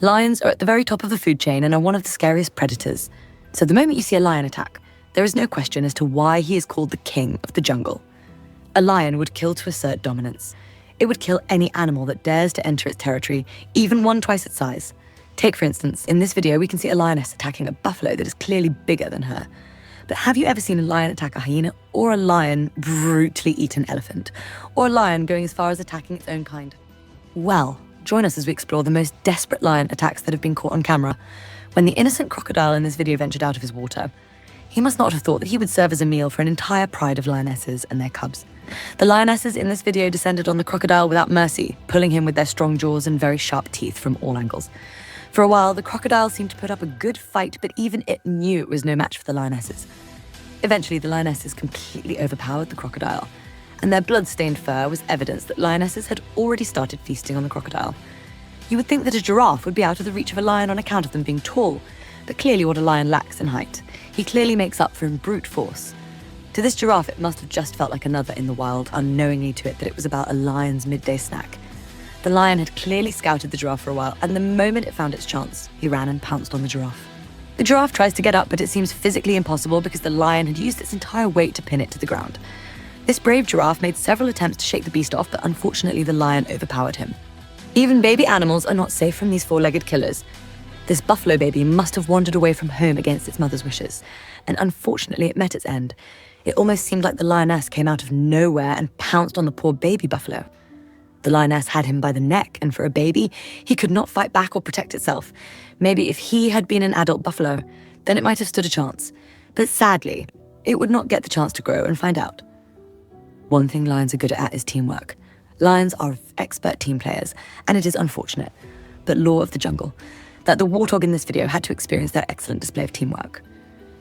Lions are at the very top of the food chain and are one of the scariest predators. So the moment you see a lion attack, there is no question as to why he is called the king of the jungle. A lion would kill to assert dominance. It would kill any animal that dares to enter its territory, even one twice its size. Take, for instance, in this video, we can see a lioness attacking a buffalo that is clearly bigger than her. But have you ever seen a lion attack a hyena, or a lion brutally eat an elephant, or a lion going as far as attacking its own kind? Well, join us as we explore the most desperate lion attacks that have been caught on camera. When the innocent crocodile in this video ventured out of his water, he must not have thought that he would serve as a meal for an entire pride of lionesses and their cubs. The lionesses in this video descended on the crocodile without mercy, pulling him with their strong jaws and very sharp teeth from all angles. For a while, the crocodile seemed to put up a good fight, but even it knew it was no match for the lionesses. Eventually, the lionesses completely overpowered the crocodile, and their blood-stained fur was evidence that lionesses had already started feasting on the crocodile. You would think that a giraffe would be out of the reach of a lion on account of them being tall, but clearly what a lion lacks in height, he clearly makes up for in brute force. To this giraffe, it must have just felt like another in the wild, unknowingly to it that it was about a lion's midday snack. The lion had clearly scouted the giraffe for a while, and the moment it found its chance, he ran and pounced on the giraffe. The giraffe tries to get up, but it seems physically impossible because the lion had used its entire weight to pin it to the ground. This brave giraffe made several attempts to shake the beast off, but unfortunately the lion overpowered him. Even baby animals are not safe from these four-legged killers. This buffalo baby must have wandered away from home against its mother's wishes, and unfortunately it met its end. It almost seemed like the lioness came out of nowhere and pounced on the poor baby buffalo. The lioness had him by the neck, and for a baby, he could not fight back or protect itself. Maybe if he had been an adult buffalo, then it might have stood a chance. But sadly, it would not get the chance to grow and find out. One thing lions are good at is teamwork. Lions are expert team players, and it is unfortunate, but law of the jungle, that the warthog in this video had to experience their excellent display of teamwork.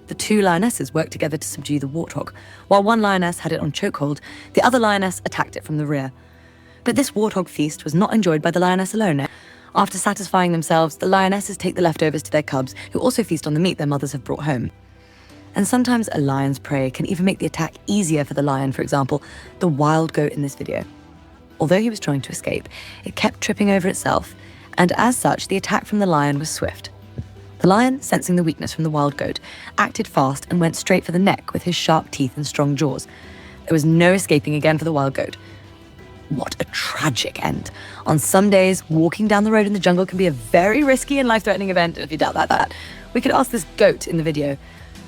The two lionesses worked together to subdue the warthog. While one lioness had it on chokehold, the other lioness attacked it from the rear. But this warthog feast was not enjoyed by the lioness alone. After satisfying themselves, the lionesses take the leftovers to their cubs, who also feast on the meat their mothers have brought home. And sometimes a lion's prey can even make the attack easier for the lion. For example, the wild goat in this video. Although he was trying to escape, it kept tripping over itself, and as such, the attack from the lion was swift. The lion, sensing the weakness from the wild goat, acted fast and went straight for the neck with his sharp teeth and strong jaws. There was no escaping again for the wild goat. What a tragic end. On some days, walking down the road in the jungle can be a very risky and life-threatening event. If you doubt that, we could ask this goat in the video.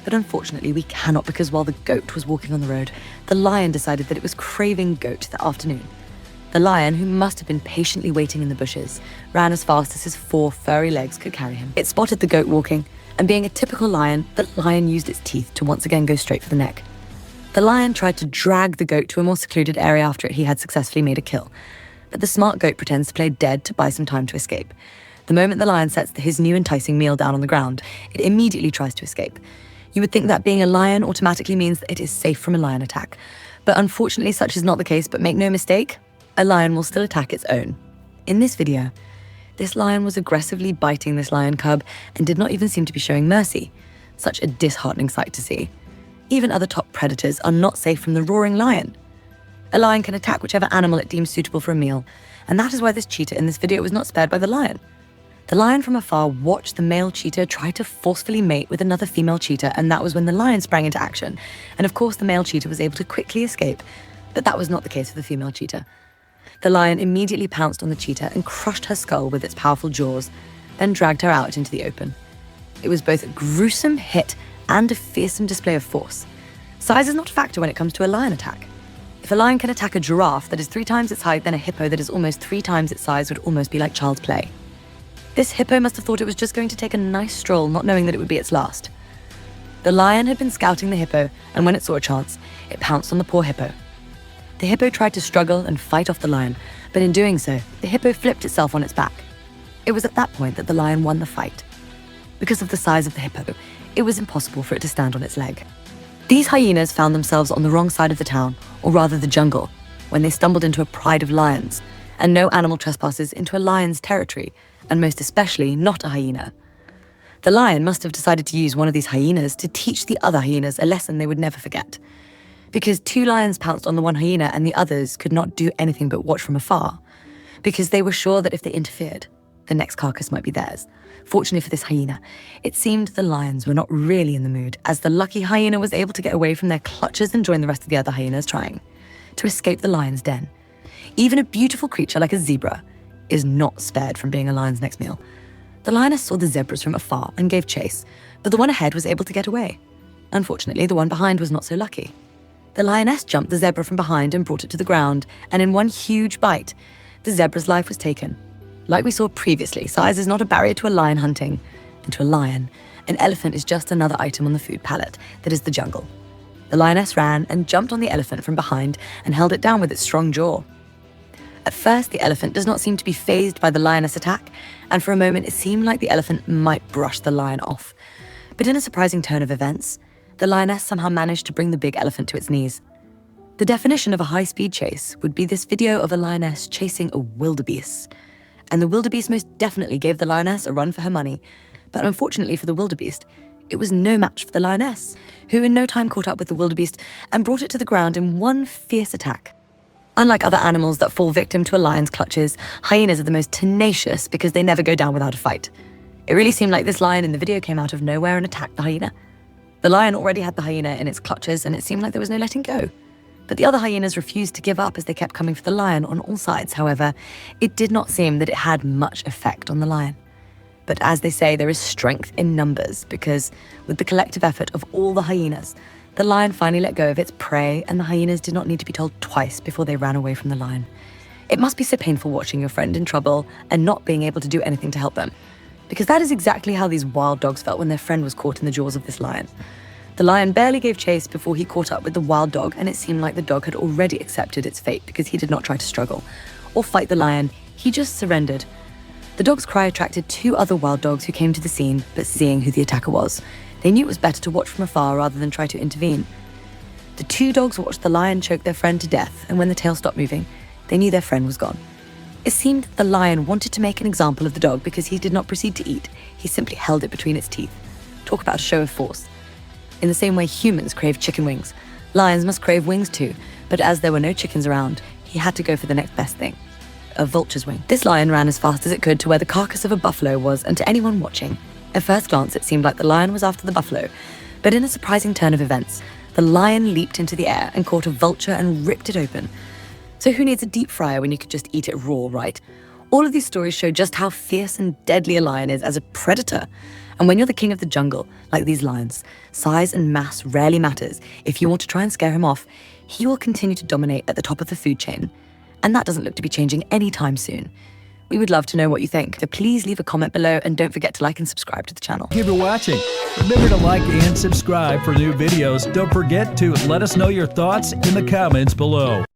But unfortunately, we cannot, because while the goat was walking on the road, the lion decided that it was craving goat that afternoon. The lion, who must have been patiently waiting in the bushes, ran as fast as his 4 furry legs could carry him. It spotted the goat walking, and being a typical lion, the lion used its teeth to once again go straight for the neck. The lion tried to drag the goat to a more secluded area after he had successfully made a kill, but the smart goat pretends to play dead to buy some time to escape. The moment the lion sets his new enticing meal down on the ground, it immediately tries to escape. You would think that being a lion automatically means that it is safe from a lion attack, but unfortunately such is not the case. But make no mistake, a lion will still attack its own. In this video, this lion was aggressively biting this lion cub and did not even seem to be showing mercy. Such a disheartening sight to see. Even other top predators are not safe from the roaring lion. A lion can attack whichever animal it deems suitable for a meal, and that is why this cheetah in this video was not spared by the lion. The lion from afar watched the male cheetah try to forcefully mate with another female cheetah, and that was when the lion sprang into action. And of course the male cheetah was able to quickly escape, but that was not the case with the female cheetah. The lion immediately pounced on the cheetah and crushed her skull with its powerful jaws, then dragged her out into the open. It was both a gruesome hit and a fearsome display of force. Size is not a factor when it comes to a lion attack. If a lion can attack a giraffe that is 3 times its height, then a hippo that is almost 3 times its size would almost be like child's play. This hippo must have thought it was just going to take a nice stroll, not knowing that it would be its last. The lion had been scouting the hippo, and when it saw a chance, it pounced on the poor hippo. The hippo tried to struggle and fight off the lion, but in doing so, the hippo flipped itself on its back. It was at that point that the lion won the fight. Because of the size of the hippo, it was impossible for it to stand on its leg. These hyenas found themselves on the wrong side of the town, or rather the jungle, when they stumbled into a pride of lions, and no animal trespasses into a lion's territory, and most especially not a hyena. The lion must have decided to use one of these hyenas to teach the other hyenas a lesson they would never forget. Because 2 lions pounced on the one hyena and the others could not do anything but watch from afar, because they were sure that if they interfered, the next carcass might be theirs. Fortunately for this hyena, it seemed the lions were not really in the mood, as the lucky hyena was able to get away from their clutches and join the rest of the other hyenas trying to escape the lion's den. Even a beautiful creature like a zebra is not spared from being a lion's next meal. The lioness saw the zebras from afar and gave chase, but the one ahead was able to get away. Unfortunately, the one behind was not so lucky. The lioness jumped the zebra from behind and brought it to the ground, and in one huge bite, the zebra's life was taken. Like we saw previously, size is not a barrier to a lion hunting, and to a lion, an elephant is just another item on the food palette that is the jungle. The lioness ran and jumped on the elephant from behind and held it down with its strong jaw. At first, the elephant does not seem to be fazed by the lioness attack, and for a moment it seemed like the elephant might brush the lion off. But in a surprising turn of events, the lioness somehow managed to bring the big elephant to its knees. The definition of a high-speed chase would be this video of a lioness chasing a wildebeest. And the wildebeest most definitely gave the lioness a run for her money. But unfortunately for the wildebeest, it was no match for the lioness, who in no time caught up with the wildebeest and brought it to the ground in one fierce attack. Unlike other animals that fall victim to a lion's clutches, hyenas are the most tenacious because they never go down without a fight. It really seemed like this lion in the video came out of nowhere and attacked the hyena. The lion already had the hyena in its clutches, and it seemed like there was no letting go. But the other hyenas refused to give up as they kept coming for the lion on all sides. However, it did not seem that it had much effect on the lion. But as they say, there is strength in numbers, because with the collective effort of all the hyenas, the lion finally let go of its prey, and the hyenas did not need to be told twice before they ran away from the lion. It must be so painful watching your friend in trouble and not being able to do anything to help them, because that is exactly how these wild dogs felt when their friend was caught in the jaws of this lion. The lion barely gave chase before he caught up with the wild dog, and it seemed like the dog had already accepted its fate because he did not try to struggle or fight the lion. He just surrendered. The dog's cry attracted two other wild dogs who came to the scene, but seeing who the attacker was, they knew it was better to watch from afar rather than try to intervene. The two dogs watched the lion choke their friend to death, and when the tail stopped moving, they knew their friend was gone. It seemed the lion wanted to make an example of the dog because he did not proceed to eat. He simply held it between its teeth. Talk about a show of force. In the same way humans crave chicken wings, lions must crave wings too, but as there were no chickens around, he had to go for the next best thing, a vulture's wing. This lion ran as fast as it could to where the carcass of a buffalo was, and to anyone watching, at first glance it seemed like the lion was after the buffalo, but in a surprising turn of events, the lion leaped into the air and caught a vulture and ripped it open. So who needs a deep fryer when you could just eat it raw, right? All of these stories show just how fierce and deadly a lion is as a predator. And when you're the king of the jungle, like these lions, size and mass rarely matters. If you want to try and scare him off, he will continue to dominate at the top of the food chain. And that doesn't look to be changing anytime soon. We would love to know what you think, so please leave a comment below and don't forget to like and subscribe to the channel. Thank you for watching. Remember to like and subscribe for new videos. Don't forget to let us know your thoughts in the comments below.